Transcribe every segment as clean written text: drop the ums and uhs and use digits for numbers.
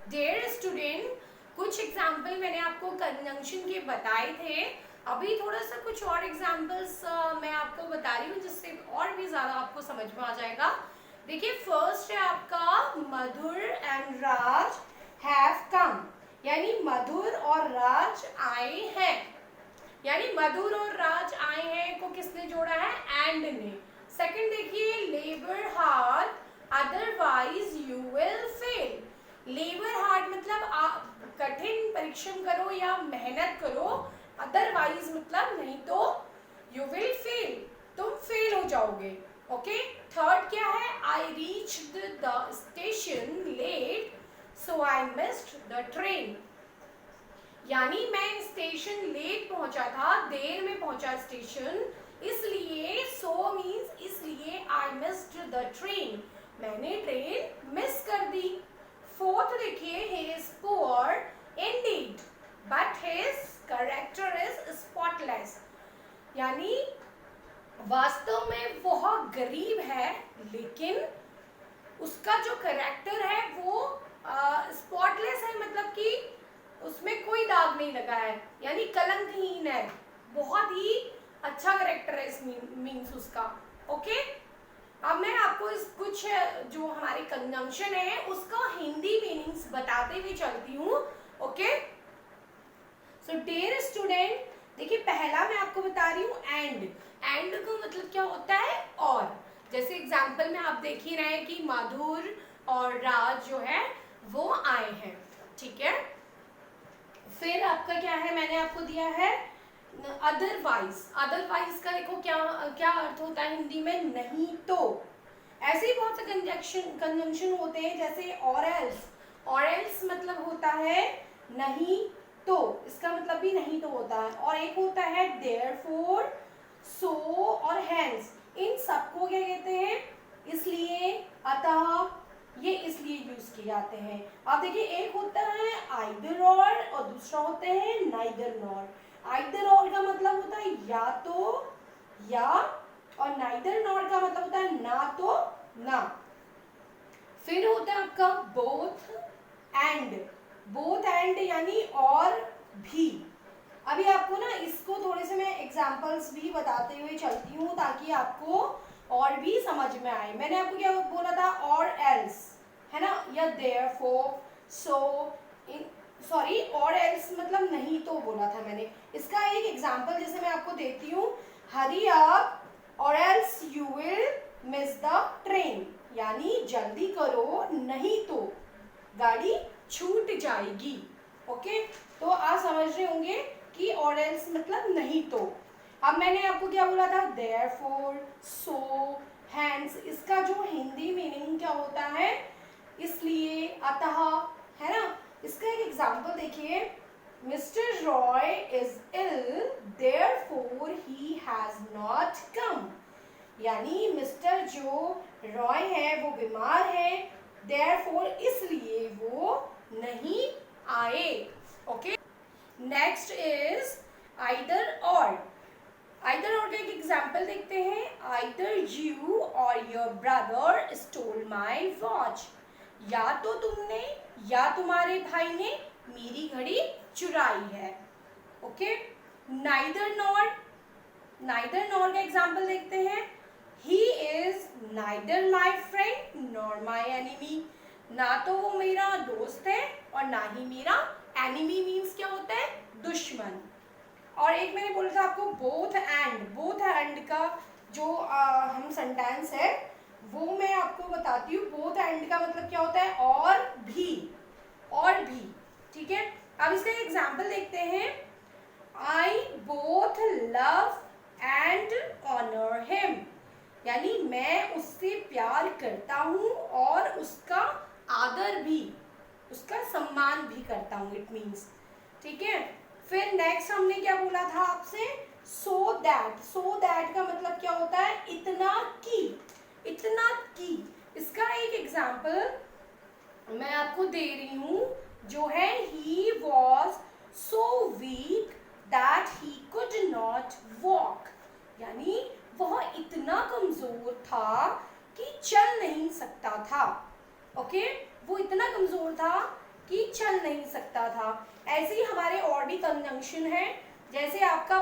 Dear student, कुछ example मैंने आपको कंजंक्शन के बताए थे। अभी थोड़ा सा कुछ और एग्जाम्पल्स मैं आपको बता रही हूँ जिससे और भी ज़्यादा आपको समझ में आ जाएगा। देखिए, फर्स्ट है आपका मधुर एंड राज हैव कम, यानी मधुर और राज आए हैं। यानी मधुर और राज आए हैं को किसने जोड़ा है? एंड ने। सेकंड देखिए, labour hard otherwise you will fail. Labour hard मतलब आप कठिन परिश्रम करो या मेहनत करो, अदरवाइज मतलब नहीं तो यू विल फेल, तुम फेल हो जाओगे। ओके। थर्ड क्या है? I reached the station late so I missed the train. यानी मैं स्टेशन लेट पहुंचा था, देर में पहुंचा स्टेशन, इसलिए सो मीन्स इसलिए आई मिस्ड द ट्रेन, मैंने ट्रेन मिस कर दी। फोर्थ देखिए, he is poor Indeed but his character is spotless. यानी वास्तव में वह गरीब है लेकिन उसका जो कैरेक्टर है वो स्पॉटलेस है, मतलब कि उसमें कोई दाग नहीं लगा है, यानी कलंकहीन है। बहुत ही अच्छा कैरेक्टर है इस मीन्स उसका। ओके। अब मैं आपको इस कुछ जो हमारे कंजंक्शन है उसका हिंदी मीनिंग्स बताते हुए चलती हूँ। ओके। सो डियर स्टूडेंट, देखिए पहला मैं आपको बता रही हूँ एंड। एंड का मतलब क्या होता है? और। जैसे एग्जाम्पल में आप देख ही रहे हैं कि मधुर और राज जो है वो आए हैं। ठीक है। फिर आपका क्या है? मैंने आपको दिया है अदरवाइज। अदरवाइज का देखो क्या क्या अर्थ होता है हिंदी में? नहीं तो। ऐसे ही बहुत से कंजंक्शन होते हैं, जैसे और एल्स। और एल्स मतलब होता है नहीं तो, इसका मतलब भी नहीं तो होता है। और एक होता है देयरफॉर, सो और हेंस। इन सबको क्या कहते हैं? इसलिए, अतः, ये इसलिए यूज किए जाते हैं। अब देखिए, एक होता है आइदर और दूसरा होता है नाइदर नॉर। आइदर और का मतलब होता है या तो या, और नाइदर नॉर का मतलब होता है ना तो ना। फिर होता है आपका बोथ एंड। बोथ एंड यानी और भी। अभी आपको ना इसको थोड़े से मैं एग्जांपल्स भी बताते हुए चलती हूँ ताकि आपको और भी समझ में आए। मैंने आपको क्या बोला था? और एल्स, है ना, या देयरफॉर, सो, इन, सॉरी, और एल्स मतलब नहीं तो बोला था मैंने। इसका एक एग्जांपल जैसे मैं आपको देती हूँ, हरी अप और else you will miss the train. यानी जल्दी करो नहीं तो गाड़ी छूट जाएगी। ओके। तो आप समझ रहे होंगे कि और एल्स मतलब नहीं तो। अब मैंने आपको क्या बोला था? देयरफॉर, सो, हैंस। इसका जो हिंदी मीनिंग क्या होता है? इसलिए, अतः, है ना। इसका एक एग्जांपल देखिए, mister Roy is ill therefore he has not come. यानी मिस्टर जो रॉय है वो बीमार है, देयरफॉर इसलिए वो नहीं आए। ओके। नेक्स्ट इज आइदर और। आइदर और का एक एग्जाम्पल देखते हैं। आइदर यू और your brother stole my watch. या तो तुमने या तुम्हारे भाई ने मेरी घड़ी चुराई है। Okay. Neither nor. Neither nor का एग्जाम्पल देखते हैं। He is neither my friend nor my enemy. ना तो वो मेरा दोस्त है और ना ही मेरा एनिमी मीन्स क्या होता है? दुश्मन। और एक मैंने बोला था आपको बोथ एंड। बोथ एंड का जो हम सेंटेंस है वो मैं आपको बताती हूँ। बोथ एंड का मतलब क्या होता है? और भी। और भी। ठीक है। अब इसका एग्जाम्पल देखते हैं। I both love and honour him. यानी मैं उससे प्यार करता हूँ और उसका आदर भी, उसका सम्मान भी करता हूँ। इट मीन्स, ठीक है। फिर नेक्स्ट हमने क्या बोला था आपसे? So that. सो दैट का मतलब क्या होता है? इतना की। इतना की। इसका एक एग्जाम्पल मैं आपको दे रही हूँ जो है, he was so weak that he could not walk. यानी वह इतना कमजोर था कि चल नहीं सकता था। ओके। वो इतना कमजोर था कि चल नहीं सकता था। ऐसे ही हमारे और भी कंजंक्शन है, जैसे आपका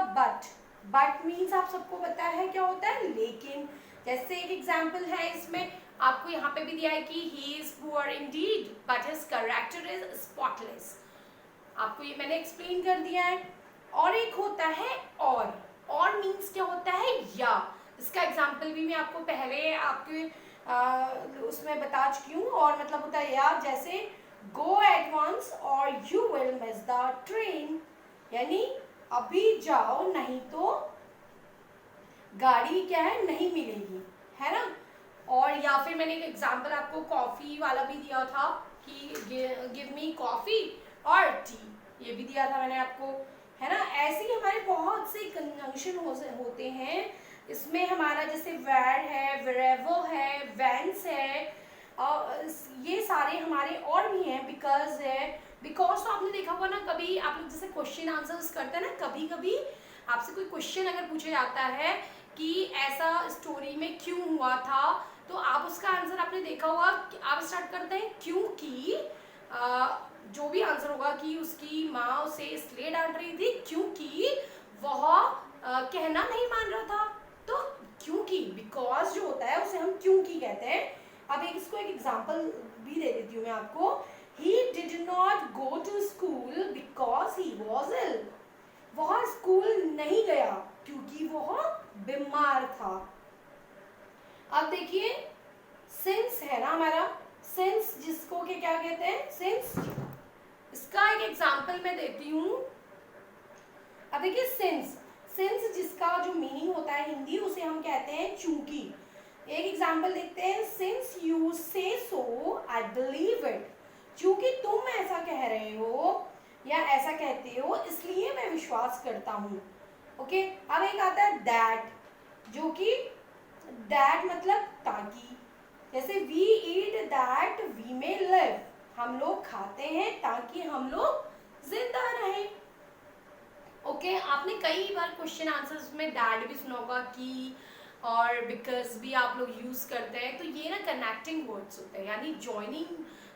बट मीन्स आप सबको पता है क्या होता है, लेकिन। जैसे एक एग्जाम्पल है इसमें, आपको यहाँ पे भी दिया है कि he is poor Indeed but his character is spotless. आपको ये मैंने एक्सप्लेन कर दिया है। और एक होता है और मीन्स क्या होता है, या। इसका एग्जाम्पल भी मैं आपको पहले आपके उसमें बता चुकी हूँ। और मतलब होता है या, जैसे गो एट वंस और you will miss the train, यानी अभी जाओ नहीं तो गाड़ी क्या है, नहीं मिलेगी, है ना। और या फिर मैंने एक एग्जाम्पल आपको कॉफी वाला भी दिया था कि गिव मी कॉफी और टी, ये भी दिया था मैंने आपको, है ना। ऐसे ही हमारे बहुत से कंजंक्शन होते हैं। इसमें हमारा जैसे वेर है, वेरेवर है, वेंस है, और ये सारे हमारे और भी हैं, बिकॉज है। बिकॉज तो आपने देखा होगा ना, कभी आप लोग जैसे क्वेश्चन आंसर्स करते हैं ना, कभी कभी आपसे कोई क्वेश्चन अगर पूछा जाता है कि ऐसा स्टोरी में क्यों हुआ था, तो आप उसका आंसर आपने देखा होगा, आप स्टार्ट करते हैं क्योंकि जो भी आंसर होगा कि उसकी माँ उसे इसलिए डांट रही थी क्योंकि वह कहना नहीं मान रहा था। तो क्योंकि, बिकॉज जो होता है उसे हम क्योंकि कहते हैं। अब इसको एक एग्जांपल भी दे देती हूँ मैं आपको। He did not go to school because he was ill. वह स्कूल नहीं गया क्योंकि वह बीमार था। अब देखिए सिंस है ना हमारा, सिंस जिसको के क्या कहते हैं, सिंस। इसका एक एग्जांपल मैं देती हूँ। अब देखिए सिंस जिसका जो मीनिंग होता है हिंदी, उसे हम कहते हैं चूंकि। एक एग्जांपल देखते हैं, सिंस यू से सो आई बिलीव इट, क्योंकि तुम ऐसा कह रहे हो या ऐसा कहते हो इसलिए मैं विश्वास करता हूँ। ओके। अब एक आता है दैट, जो कि दैट मतलब ताकि, जैसे we eat that we may live, हम लोग खाते हैं ताकि हम लोग जिंदा रहें। ओके। आपने कई बार क्वेश्चन आंसर्स में दैट भी सुना होगा, कि और बिकॉज भी आप लोग यूज करते हैं। तो ये ना कनेक्टिंग वर्ड्स होते हैं, यानी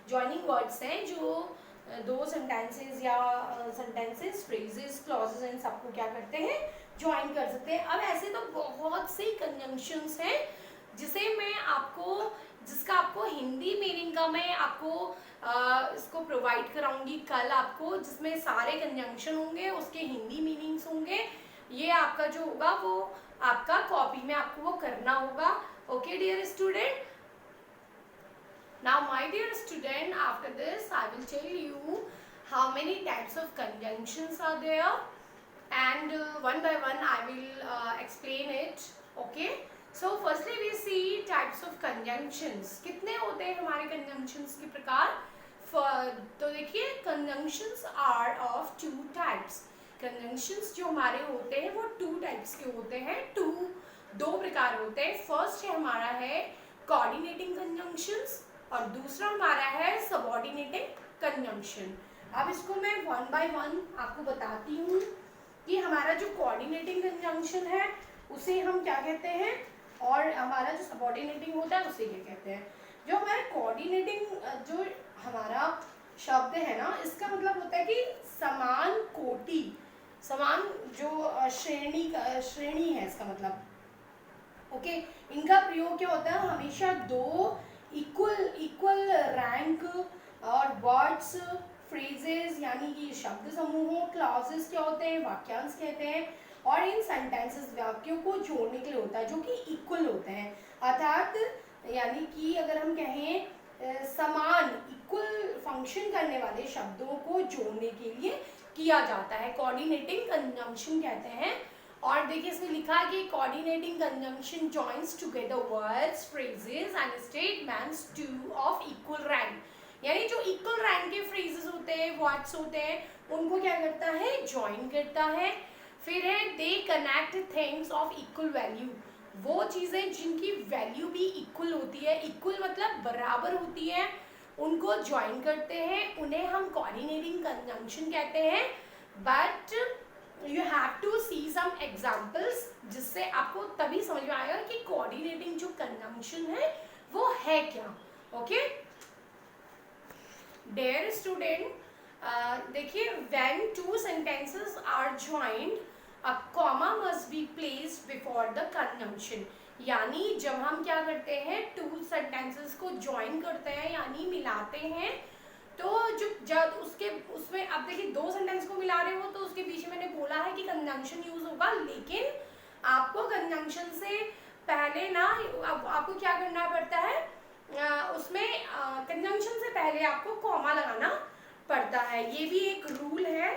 जॉइनिंग वर्ड्स हैं, जो दो सेंटेंसेस या सेंटेंसेस, फ्रेजेस, क्लॉजेस, इन सबको क्या करते हैं, ज्वाइन कर सकते हैं। अब ऐसे तो बहुत से कंजंक्शंस हैं जिसका आपको हिंदी मीनिंग का मैं आपको इसको प्रोवाइड कराऊंगी कल आपको, जिसमें सारे कंजंक्शन होंगे, उसके हिंदी मीनिंग्स होंगे। ये आपका जो होगा वो आपका कॉपी में आपको वो करना होगा। Okay dear student. Now my dear student, after this I will tell you how many types of conjunctions are there, and one by one I will explain it. Okay. So firstly we see types of conjunctions. कितने होते हैं हमारे conjunctions के प्रकार? तो देखिए conjunctions are of two types. Conjunctions जो हमारे होते हैं वो two types के होते हैं, दो प्रकार होते हैं। फर्स्ट है हमारा है coordinating conjunctions और दूसरा हमारा है सबऑर्डिनेटिंग कंजंक्शन। अब इसको मैं वन बाय वन आपको बताती हूँ कि हमारा जो कोऑर्डिनेटिंग कंजंक्शन है उसे हम क्या कहते हैं, और हमारा जो सबऑर्डिनेटिंग होता है उसे क्या कहते हैं। जो हमारा कोऑर्डिनेटिंग जो हमारा शब्द है ना, इसका मतलब होता है कि समान कोटि, समान जो श्रेणी है इसका मतलब। ओके। इनका प्रयोग क्या होता है, हमेशा दो इक्वल रैंक और वर्ड्स, फ्रेजेस यानी कि शब्द समूहों, क्लॉजेस क्या होते हैं, वाक्यांश कहते हैं, और इन सेंटेंसेस वाक्यों को जोड़ने के लिए होता है, जो कि इक्वल होते हैं। अर्थात यानी कि अगर हम कहें समान इक्वल फंक्शन करने वाले शब्दों को जोड़ने के लिए किया जाता है, कोऑर्डिनेटिंग कंजंक्शन कहते हैं। और देखिए इसमें लिखा है कि coordinating conjunction joins together words, phrases and statements two of equal rank, यानी जो इक्वल रैंक के फ्रेजेस होते हैं, वर्ड्स होते हैं, उनको क्या करता है, ज्वाइन करता है। फिर है they connect things of equal value, वो चीज़ें जिनकी वैल्यू भी इक्वल होती है, इक्वल मतलब बराबर होती है, उनको ज्वाइन करते हैं, उन्हें हम कोऑर्डिनेटिंग कंजंक्शन कहते हैं। But you have to see some examples, जिससे आपको तभी समझ में आएगा कि कोऑर्डिनेटिंग जो कंजंक्शन है वो है क्या। ओके। डियर स्टूडेंट, देखिए when two sentences are joined a comma must be placed before the conjunction. यानी जब हम क्या करते हैं, टू सेंटेंसेस को ज्वाइन करते हैं यानी मिलाते हैं, तो जो जब उसके उसमें अब देखिए दो सेंटेंस को मिला रहे हो तो उसके बीच में मैंने बोला है कि कंजंक्शन यूज होगा, लेकिन आपको कंजंक्शन से पहले ना आपको क्या करना पड़ता है, उसमें कंजंक्शन से पहले आपको कॉमा लगाना पड़ता है। ये भी एक रूल है।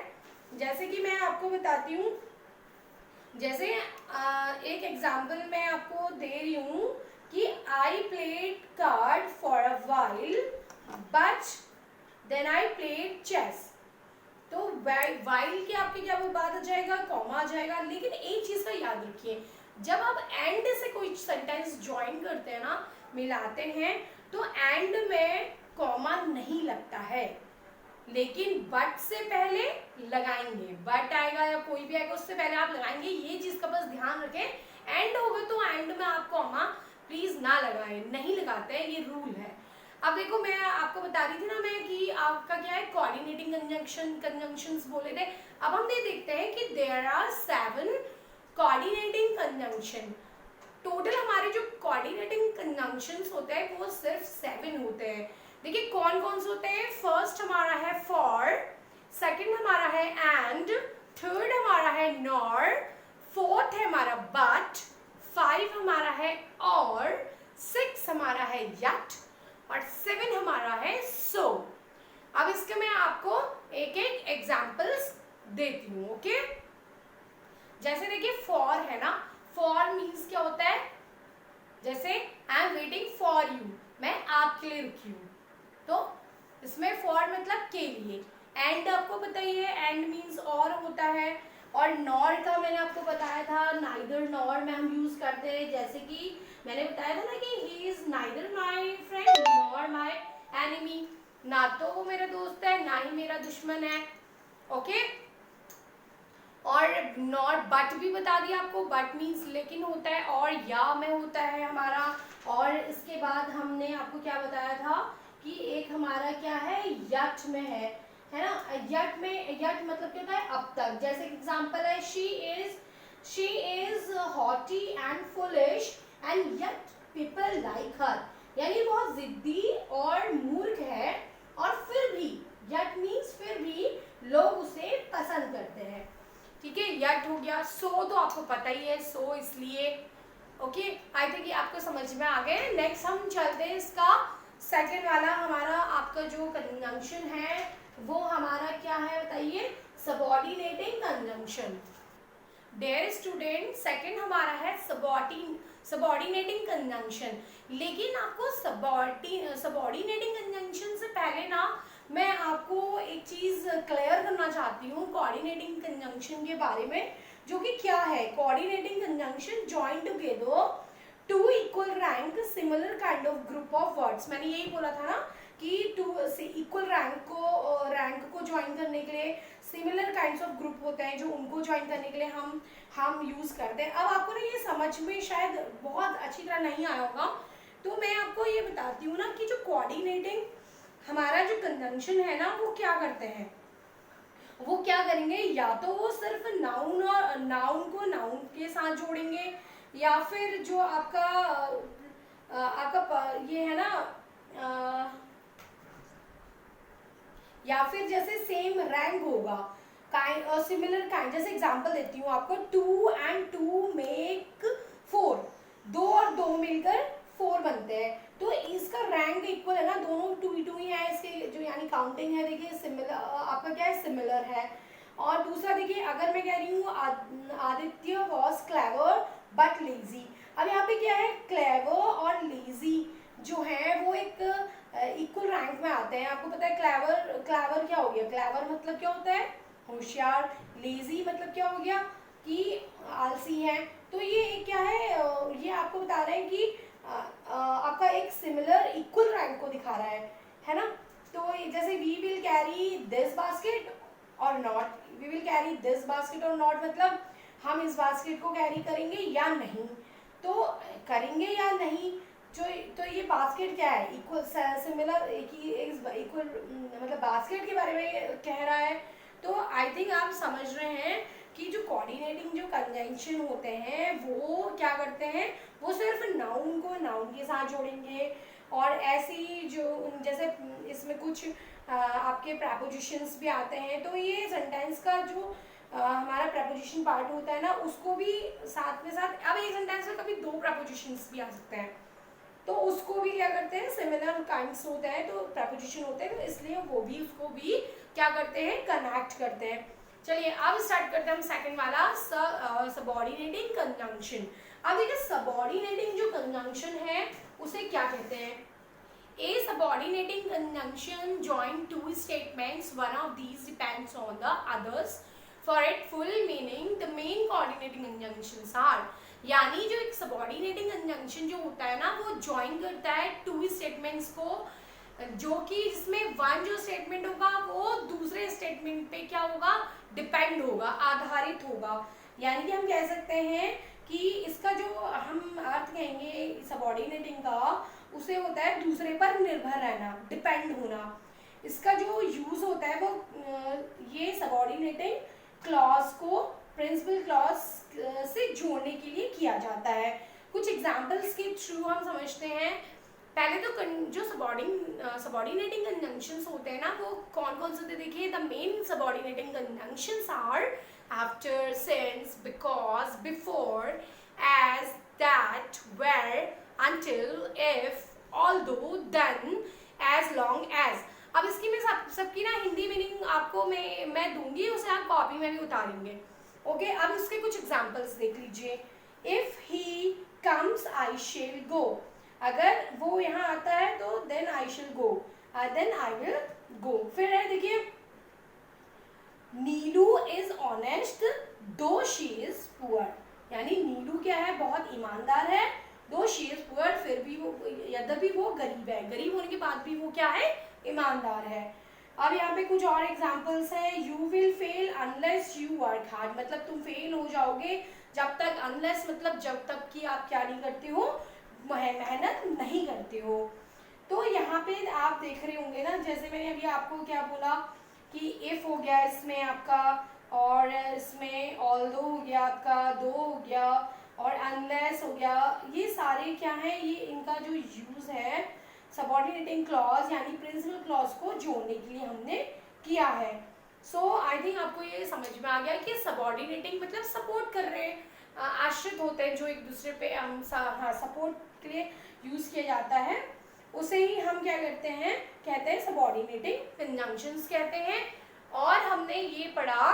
जैसे कि मैं आपको बताती हूँ, जैसे एक एग्जाम्पल मैं आपको दे रही हूँ कि I played card for a while but then I played chess. तो वाइल के आपके क्या वो बात आ जाएगा, कॉमा आ जाएगा। लेकिन एक चीज का याद रखिए, जब आप एंड से कोई सेंटेंस ज्वाइन करते हैं ना, मिलाते हैं, तो एंड में कॉमा नहीं लगता है, लेकिन बट से पहले लगाएंगे। बट आएगा या कोई भी आएगा उससे पहले आप लगाएंगे। ये चीज का बस ध्यान रखें। एंड होगा तो एंड में आप कॉमा प्लीज ना लगाएं, नहीं लगाते हैं, ये रूल है। अब देखो मैं आपको बता रही थी ना मैं कि आपका क्या है, कोऑर्डिनेटिंग कंजंक्शंस बोले थे। अब हम ये देखते हैं कि there are 7 coordinating conjunction. Total हमारे जो कोऑर्डिनेटिंग कंजंक्शंस होते हैं वो सिर्फ 7 होते हैं। देखिए कौन कौन से होते हैं। फर्स्ट हमारा है फॉर, सेकंड हमारा है एंड, थर्ड हमारा है नॉर, फोर्थ है हमारा बट, 5 हमारा है और, 6 हमारा है यट और 7 हमारा है सो। अब इसके मैं आपको एक एक एग्जांपल्स देती हूँ। ओके, जैसे देखिए फॉर है ना, फॉर मीन्स क्या होता है, जैसे I am waiting for you, मैं आपके लिए रुकी हूँ, तो इसमें फॉर मतलब के लिए। एंड आपको पता ही है, एंड मीन्स और होता है। और नॉर का मैंने आपको बताया था, नाइदर नॉर में हम यूज करते हैं। जैसे कि मैंने बताया था ना कि he is neither my friend nor my enemy, ना तो वो मेरा दोस्त है ना ही मेरा दुश्मन है। ओके, और नॉट बट भी बता दिया आपको, बट मीन्स लेकिन होता है, और या में होता है हमारा। और इसके बाद हमने आपको क्या बताया था कि एक हमारा क्या है, यट में है ना। यट में, यट मतलब क्या होता है, अब तक। जैसे एग्जांपल है she is haughty and foolish and yet people like her, यानी बहुत जिद्दी और मूर्ख है और फिर भी, यट मीन्स फिर भी लोग उसे पसंद करते हैं। ठीक है, यट हो गया। सो तो आपको पता ही है, सो इसलिए। ओके, आई थिंक ये आपको समझ में आ गए। नेक्स्ट हम चलते हैं, इसका सेकंड वाला हमारा आपका जो कंजंक्शन है वो हमारा क्या है बताइए, subordinating conjunction. Dear student, second हमारा है सबऑर्डिनेटिंग कंजंक्शन। लेकिन आपको सबऑर्डिनेटिंग कंजंक्शन से पहले ना मैं आपको एक चीज क्लियर करना चाहती हूँ कोऑर्डिनेटिंग कंजंक्शन के बारे में, जो कि क्या है। Coordinating conjunction join together two equal rank similar kind of group of words. मैंने यही बोला था ना कि टू से इक्वल रैंक को ज्वाइन करने के लिए सिमिलर काइंड्स ऑफ ग्रुप होते हैं, जो उनको ज्वाइन करने के लिए हम यूज करते हैं। अब आपको ना ये समझ में शायद बहुत अच्छी तरह नहीं आया होगा, तो मैं आपको ये बताती हूँ ना कि जो कोऑर्डिनेटिंग हमारा जो कंजंक्शन है ना, वो क्या करते हैं, वो क्या करेंगे, या तो वो सिर्फ नाउन और नाउन को नाउन के साथ जोड़ेंगे, या फिर जो आपका ये है ना, या फिर जैसे सेम रैंक होगा, काइंड और सिमिलर काइंड। जैसे एग्जांपल देती हूँ आपको, 2 and 2 मेक 4, 2 और 2 मिलकर 4 बनते हैं, तो इसका रैंक इक्वल है ना, दोनों 2 ही है। इसके जो यानी काउंटिंग है, देखिए सिमिलर, आपका क्या है, सिमिलर है। और दूसरा देखिए, अगर मैं कह रही हूँ Aditya was clever but lazy, अब यहाँ पे क्या है, क्लेवर और लेजी जो है वो एक इक्वल रैंक में आते हैं। आपको पता है क्लेवर क्या हो गया, क्लेवर मतलब क्या होता है, होशियार। लेजी मतलब क्या हो गया कि आलसी है। तो ये क्या है, ये आपको बता रहे हैं कि आपका एक सिमिलर इक्वल रैंक को दिखा रहा है ना। तो जैसे we will carry this basket or not, we will carry this basket or not मतलब हम इस बास्केट को कैरी करेंगे या नहीं, तो करेंगे या नहीं, जो तो ये बास्केट क्या है, इक्वल सिमिलर इक्वल मतलब बास्केट के बारे में कह रहा है। तो आई थिंक आप समझ रहे हैं कि जो कोऑर्डिनेटिंग जो कंजंक्शन होते हैं वो क्या करते हैं, वो सिर्फ नाउन को नाउन के साथ जोड़ेंगे। और ऐसी जो जैसे इसमें कुछ आपके प्रपोजिशंस भी आते हैं, तो ये सेंटेंस का जो हमारा प्रपोजिशन पार्ट होता है ना, उसको भी साथ में साथ, अब एक सेंटेंस में कभी दो प्रपोजिशंस भी आ सकते हैं, तो उसको भी क्या करते हैं, सिमिलर काइंड्स होते हैं तो प्रपोजिशन होते हैं, तो इसलिए वो भी उसको भी क्या करते हैं, कनेक्ट करते हैं। चलिए अब स्टार्ट करते हैं हम सेकंड वाला सबऑर्डिनेटिंग कंजंक्शन। अब देखिए सबऑर्डिनेटिंग जो कंजंक्शन है उसे क्या कहते हैं। A subordinating conjunction join two statements, one of these depends on the others. For its full meaning, the main coordinating conjunctions are, यानी जो एक सबऑर्डिनेटिंग कंजंक्शन जो होता है ना, वो ज्वाइन करता है टू स्टेटमेंट्स को, जो कि इसमें वन जो स्टेटमेंट होगा वो दूसरे स्टेटमेंट पे क्या होगा, डिपेंड होगा, आधारित होगा। यानी कि हम कह सकते हैं कि इसका जो हम अर्थ कहेंगे सबऑर्डिनेटिंग का, उसे होता है दूसरे पर निर्भर रहना, डिपेंड होना। इसका जो यूज होता है वो ये सबऑर्डिनेटिंग क्लॉज को प्रिंसिपल क्लॉज से जोड़ने के लिए किया जाता है। कुछ एग्जांपल्स के थ्रू हम समझते हैं। पहले तो जो सबऑर्डिनेटिंग कंजंक्शंस होते हैं ना, वो कौन कौन से थे देखिए। The main subordinating conjunctions are after, since, because, before, as, that, where, until, if, although, then, as long as। अब इसकी मैं सबकी ना हिंदी मीनिंग आपको मैं दूंगी, उसे आप कॉपी में भी उतारेंगे। ओके, अब इसके कुछ एग्जांपल्स देख लीजिए। If he comes I shall go, अगर वो यहाँ आता है तो then I shall go, then I will go. फिर है देखिए, Neelu is honest though she is poor, यानी नीलू क्या है, बहुत ईमानदार है, दो शी इज पुअर, फिर भी वो, यद्यपि वो गरीब है, गरीब होने के बाद भी वो क्या है, ईमानदार है। अब यहाँ पे कुछ और एग्जांपल्स हैं। You will fail unless you work hard, मतलब तुम फेल हो जाओगे जब तक, अनलेस मतलब जब तक कि आप क्या नहीं करते हो, मेहनत नहीं करते हो। तो यहाँ पे आप देख रहे होंगे ना, जैसे मैंने अभी आपको क्या बोला कि इफ हो गया इसमें आपका, और इसमें ऑल्दो हो गया आपका, दो हो गया, और अनलेस हो गया। ये सारे क्या है, ये इनका जो यूज है सबऑर्डिनेटिंग क्लॉज यानी प्रिंसिपल क्लॉज को जोड़ने के लिए हमने किया है। सो आई थिंक आपको ये समझ में आ गया कि सबऑर्डिनेटिंग मतलब सपोर्ट कर रहे हैं, आश्रित होते हैं जो एक दूसरे पे, हम सपोर्ट के लिए यूज किया जाता है, उसे ही हम क्या करते हैं, कहते हैं सबऑर्डिनेटिंग कंजंक्शंस कहते हैं। और हमने ये पढ़ा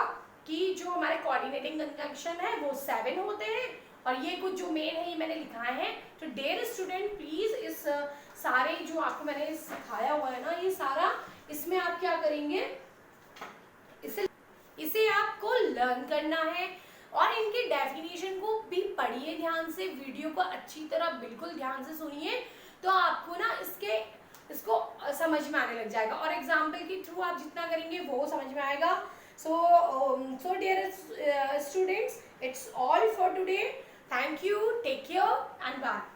कि जो हमारे कोऑर्डिनेटिंग कंजंक्शन है वो 7 होते हैं, और ये कुछ जो मेन है ये मैंने लिखाए हैं। तो डियर स्टूडेंट प्लीज इस सारे जो आपको मैंने सिखाया हुआ है ना, ये सारा इसमें आप क्या करेंगे, इसे आपको लर्न करना है, और इनके डेफिनेशन को भी पढ़िए ध्यान से, वीडियो को अच्छी तरह बिल्कुल ध्यान से सुनिए, तो आपको ना इसको समझ में आने लग जाएगा, और एग्जाम्पल के थ्रू आप जितना करेंगे वो समझ में आएगा। So dear students, it's all for today. Thank you, take care and bye.